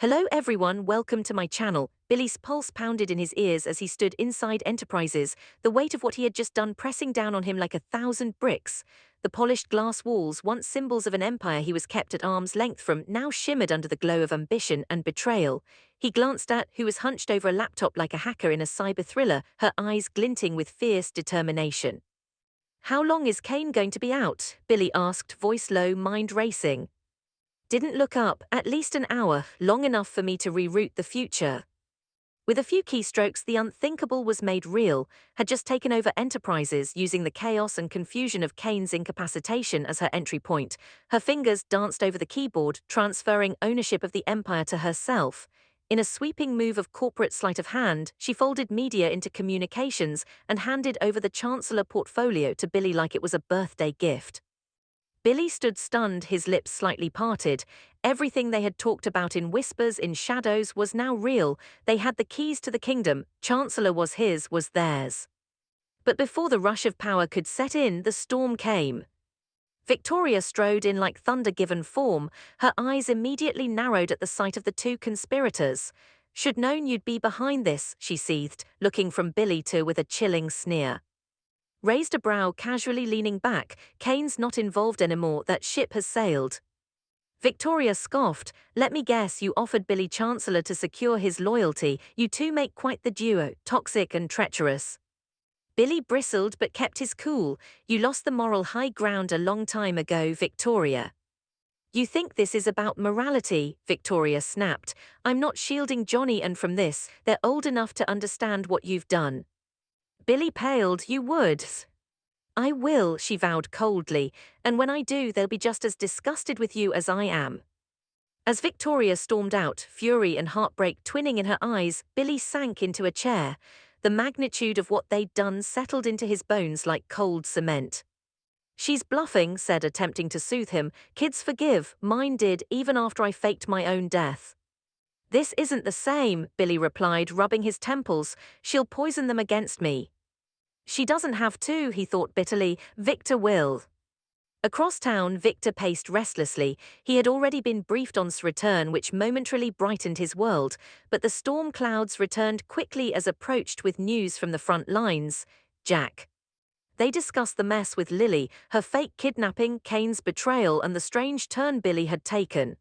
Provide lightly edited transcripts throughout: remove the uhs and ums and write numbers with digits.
Hello everyone, welcome to my channel. Billy's pulse pounded in his ears as he stood inside Enterprises, the weight of what he had just done pressing down on him like 1,000 bricks. The polished glass walls, once symbols of an empire he was kept at arm's length from, now shimmered under the glow of ambition and betrayal. He glanced at who was hunched over a laptop like a hacker in a cyber thriller, her eyes glinting with fierce determination. "How long is Kane going to be out?" Billy asked, voice low, mind racing. "Didn't look up, at least an hour, long enough for me to reroute the future." With a few keystrokes, the unthinkable was made real, had just taken over Enterprises using the chaos and confusion of Kane's incapacitation as her entry point. Her fingers danced over the keyboard, transferring ownership of the empire to herself. In a sweeping move of corporate sleight of hand, she folded media into communications and handed over the Chancellor portfolio to Billy like it was a birthday gift. Billy stood stunned, his lips slightly parted. Everything they had talked about in whispers, in shadows, was now real. They had the keys to the kingdom. Chancellor was his, was theirs. But before the rush of power could set in, the storm came. Victoria strode in like thunder given form, her eyes immediately narrowed at the sight of the two conspirators. "Should known you'd be behind this," she seethed, looking from Billy to with a chilling sneer. Raised a brow, casually leaning back. "Kane's not involved anymore, that ship has sailed." Victoria scoffed. "Let me guess, you offered Billy Chancellor to secure his loyalty. You two make quite the duo, toxic and treacherous." Billy bristled but kept his cool. "You lost the moral high ground a long time ago, Victoria." "You think this is about morality," Victoria snapped. "I'm not shielding Johnny and from this. They're old enough to understand what you've done." Billy paled. "You would." "I will," she vowed coldly, "and when I do they'll be just as disgusted with you as I am." As Victoria stormed out, fury and heartbreak twinning in her eyes, Billy sank into a chair. The magnitude of what they'd done settled into his bones like cold cement. "She's bluffing," said, attempting to soothe him. "Kids forgive, mine did, even after I faked my own death." "This isn't the same," Billy replied, rubbing his temples. "She'll poison them against me." "She doesn't have to," he thought bitterly. "Victor will." Across town, Victor paced restlessly. He had already been briefed on his return, which momentarily brightened his world, but the storm clouds returned quickly as approached with news from the front lines. Jack. They discussed the mess with Lily, her fake kidnapping, Kane's betrayal, and the strange turn Billy had taken.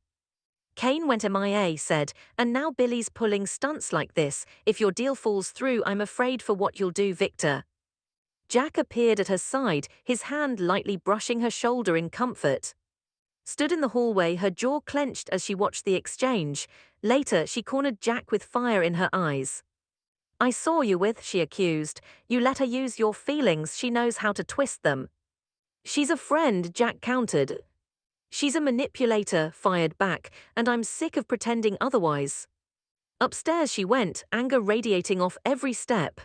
"Kane went MIA," said, "and now Billy's pulling stunts like this. If your deal falls through, I'm afraid for what you'll do, Victor." Jack appeared at her side, his hand lightly brushing her shoulder in comfort. Stood in the hallway, her jaw clenched as she watched the exchange. Later, she cornered Jack with fire in her eyes. "I saw you with," she accused. "You let her use your feelings, she knows how to twist them." "She's a friend," Jack countered. "She's a manipulator," fired back, "and I'm sick of pretending otherwise." Upstairs she went, anger radiating off every step.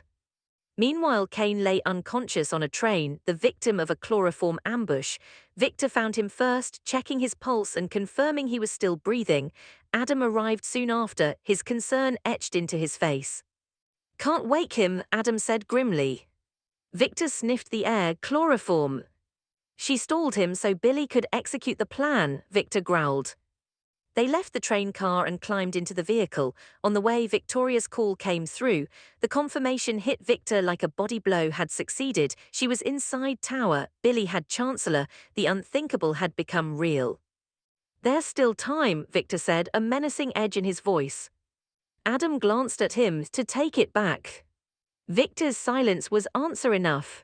Meanwhile, Kane lay unconscious on a train, the victim of a chloroform ambush. Victor found him first, checking his pulse and confirming he was still breathing. Adam arrived soon after, his concern etched into his face. "Can't wake him," Adam said grimly. Victor sniffed the air. "Chloroform." "She stalled him so Billy could execute the plan," Victor growled. They left the train car and climbed into the vehicle. On the way, Victoria's call came through. The confirmation hit Victor like a body blow had succeeded. She was inside tower. Billy had Chancellor. The unthinkable had become real. "There's still time," Victor said, a menacing edge in his voice. Adam glanced at him to take it back. Victor's silence was answer enough.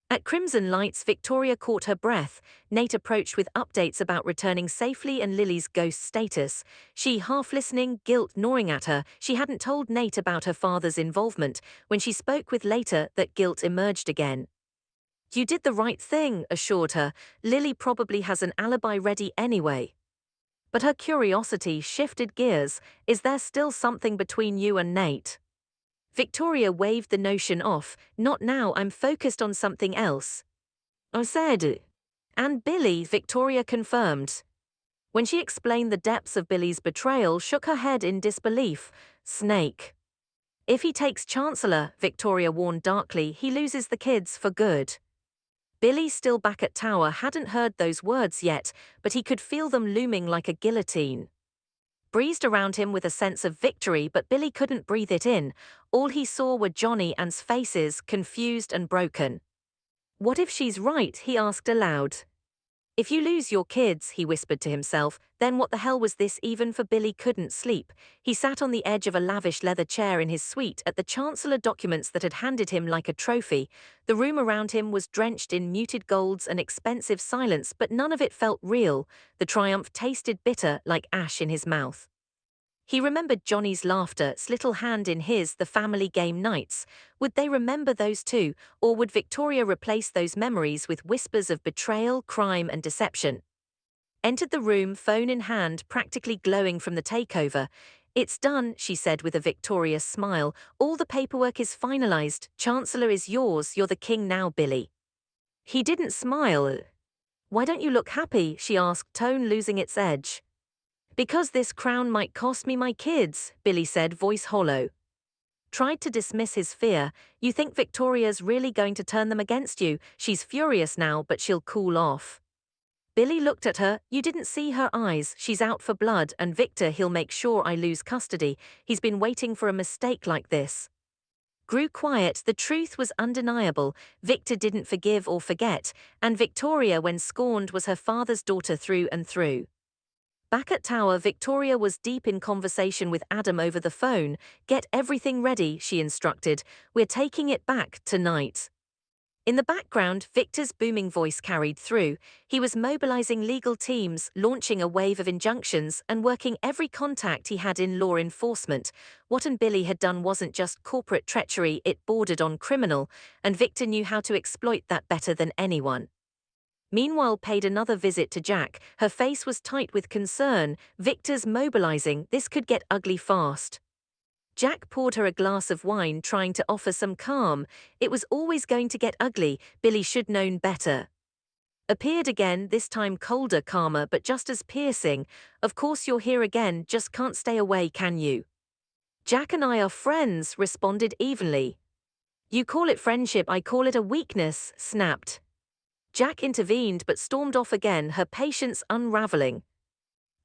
At Crimson Lights, Victoria caught her breath. Nate approached with updates about returning safely and Lily's ghost status. She, half listening, guilt gnawing at her. She hadn't told Nate about her father's involvement. When she spoke with later, that guilt emerged again. "You did the right thing," assured her. "Lily probably has an alibi ready anyway." But her curiosity shifted gears. "Is there still something between you and Nate?" Victoria waved the notion off. "Not now, I'm focused on something else." "I said." "And Billy," Victoria confirmed. When she explained the depths of Billy's betrayal, shook her head in disbelief. "Snake." "If he takes Chancellor," Victoria warned darkly, "he loses the kids for good." Billy, still back at tower, hadn't heard those words yet, but he could feel them looming like a guillotine. breezed around him with a sense of victory, but Billy couldn't breathe it in. All he saw were Johnny and's faces, confused and broken. What if she's right? He asked aloud. If you lose your kids, he whispered to himself, then what the hell was this even for? Billy couldn't sleep. He sat on the edge of a lavish leather chair in his suite at the Chancellor documents that had handed him like a trophy. The room around him was drenched in muted golds and expensive silence, but none of it felt real. The triumph tasted bitter, like ash in his mouth. He remembered Johnny's laughter, little hand in his, the family game nights. Would they remember those too, or would Victoria replace those memories with whispers of betrayal, crime and deception? Entered the room, phone in hand, practically glowing from the takeover. It's done, she said with a victorious smile. All the paperwork is finalized. Chancellor is yours. You're the king now, Billy. He didn't smile. Why don't you look happy? She asked, tone losing its edge. Because this crown might cost me my kids, Billy said, voice hollow. Tried to dismiss his fear. You think Victoria's really going to turn them against you? She's furious now, but she'll cool off. Billy looked at her. You didn't see her eyes. She's out for blood, and Victor, he'll make sure I lose custody. He's been waiting for a mistake like this. Grew quiet. The truth was undeniable. Victor didn't forgive or forget, and Victoria, when scorned, was her father's daughter through and through. Back at Tower, Victoria was deep in conversation with Adam over the phone. Get everything ready, she instructed. We're taking it back tonight. In the background, Victor's booming voice carried through. He was mobilizing legal teams, launching a wave of injunctions, and working every contact he had in law enforcement. What Billy had done wasn't just corporate treachery, it bordered on criminal, and Victor knew how to exploit that better than anyone. Meanwhile, paid another visit to Jack. Her face was tight with concern. Victor's mobilizing. This could get ugly fast. Jack poured her a glass of wine, trying to offer some calm. It was always going to get ugly. Billy should known better. Appeared again, this time colder, calmer, but just as piercing. Of course you're here again, just can't stay away, can you? Jack and I are friends, responded evenly. You call it friendship, I call it a weakness, snapped. Jack intervened but stormed off again, her patience unraveling.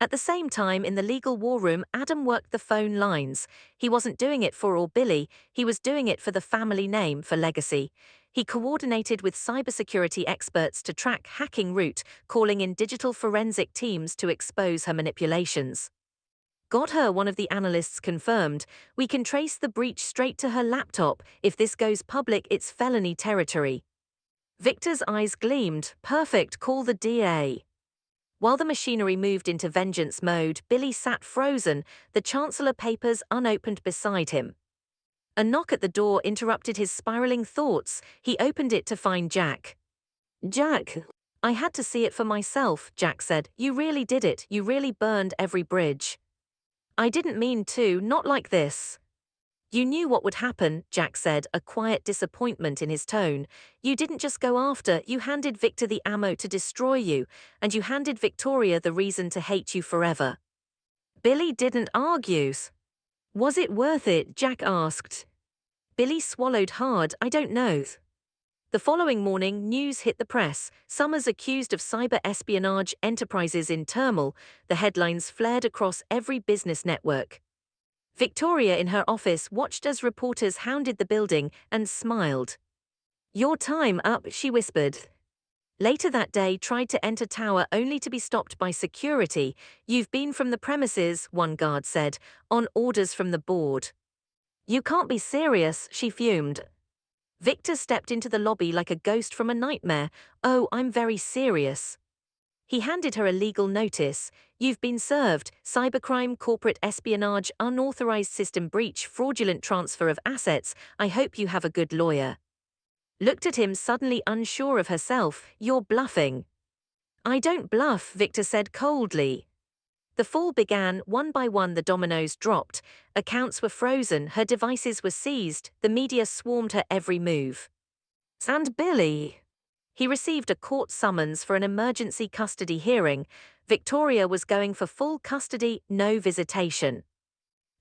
At the same time, in the legal war room, Adam worked the phone lines. He wasn't doing it for or Billy, he was doing it for the family name, for legacy. He coordinated with cybersecurity experts to track hacking route, calling in digital forensic teams to expose her manipulations. Got her, one of the analysts confirmed. We can trace the breach straight to her laptop. If this goes public, it's felony territory. Victor's eyes gleamed. Perfect, call the DA. While the machinery moved into vengeance mode, Billy sat frozen, the Chancellor papers unopened beside him. A knock at the door interrupted his spiraling thoughts. He opened it to find Jack. Jack, I had to see it for myself, Jack said. You really did it, you really burned every bridge. I didn't mean to, not like this. You knew what would happen, Jack said, a quiet disappointment in his tone. You didn't just go after, you handed Victor the ammo to destroy you, and you handed Victoria the reason to hate you forever. Billy didn't argue. Was it worth it? Jack asked. Billy swallowed hard. I don't know. The following morning, news hit the press. Summers accused of cyber espionage, enterprises in turmoil. The headlines flared across every business network. Victoria in her office watched as reporters hounded the building and smiled. Your time up, she whispered. Later that day, tried to enter Tower only to be stopped by security. You've been from the premises, one guard said, on orders from the board. You can't be serious, she fumed. Victor stepped into the lobby like a ghost from a nightmare. Oh, I'm very serious. He handed her a legal notice. You've been served. Cybercrime, corporate espionage, unauthorized system breach, fraudulent transfer of assets. I hope you have a good lawyer. Looked at him, suddenly unsure of herself. You're bluffing. I don't bluff, Victor said coldly. The fall began. One by one the dominoes dropped. Accounts were frozen, her devices were seized, the media swarmed her every move. And Billy. He received a court summons for an emergency custody hearing. Victoria was going for full custody, no visitation.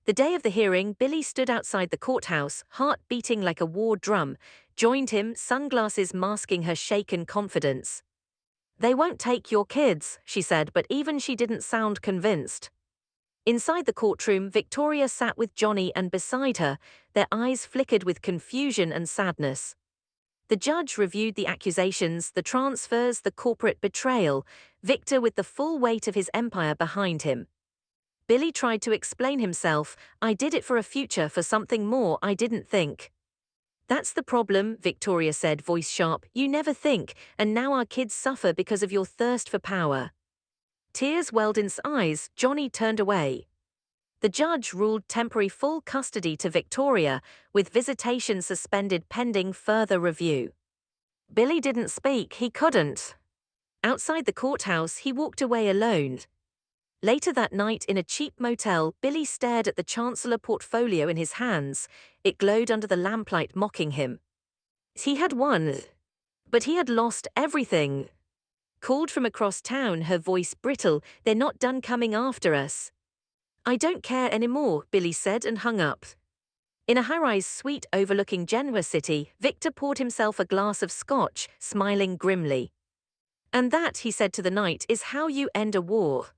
The day of the hearing, Billy stood outside the courthouse, heart beating like a war drum, joined him, sunglasses masking her shaken confidence. They won't take your kids, she said, but even she didn't sound convinced. Inside the courtroom, Victoria sat with Johnny, and beside her, their eyes flickered with confusion and sadness. The judge reviewed the accusations, the transfers, the corporate betrayal, Victor with the full weight of his empire behind him. Billy tried to explain himself. "I did it for a future, for something more. I didn't think." "That's the problem," Victoria said, voice sharp. "You never think, and now our kids suffer because of your thirst for power." Tears welled in his eyes. Johnny turned away. The judge ruled temporary full custody to Victoria, with visitation suspended pending further review. Billy didn't speak. He couldn't. Outside the courthouse, he walked away alone. Later that night, in a cheap motel, Billy stared at the Chancellor portfolio in his hands. It glowed under the lamplight, mocking him. He had won, but he had lost everything. Called from across town, her voice brittle. "They're not done coming after us." "I don't care anymore," Billy said and hung up. In a high-rise suite overlooking Genoa City, Victor poured himself a glass of scotch, smiling grimly. "And that," he said to the night, "is how you end a war."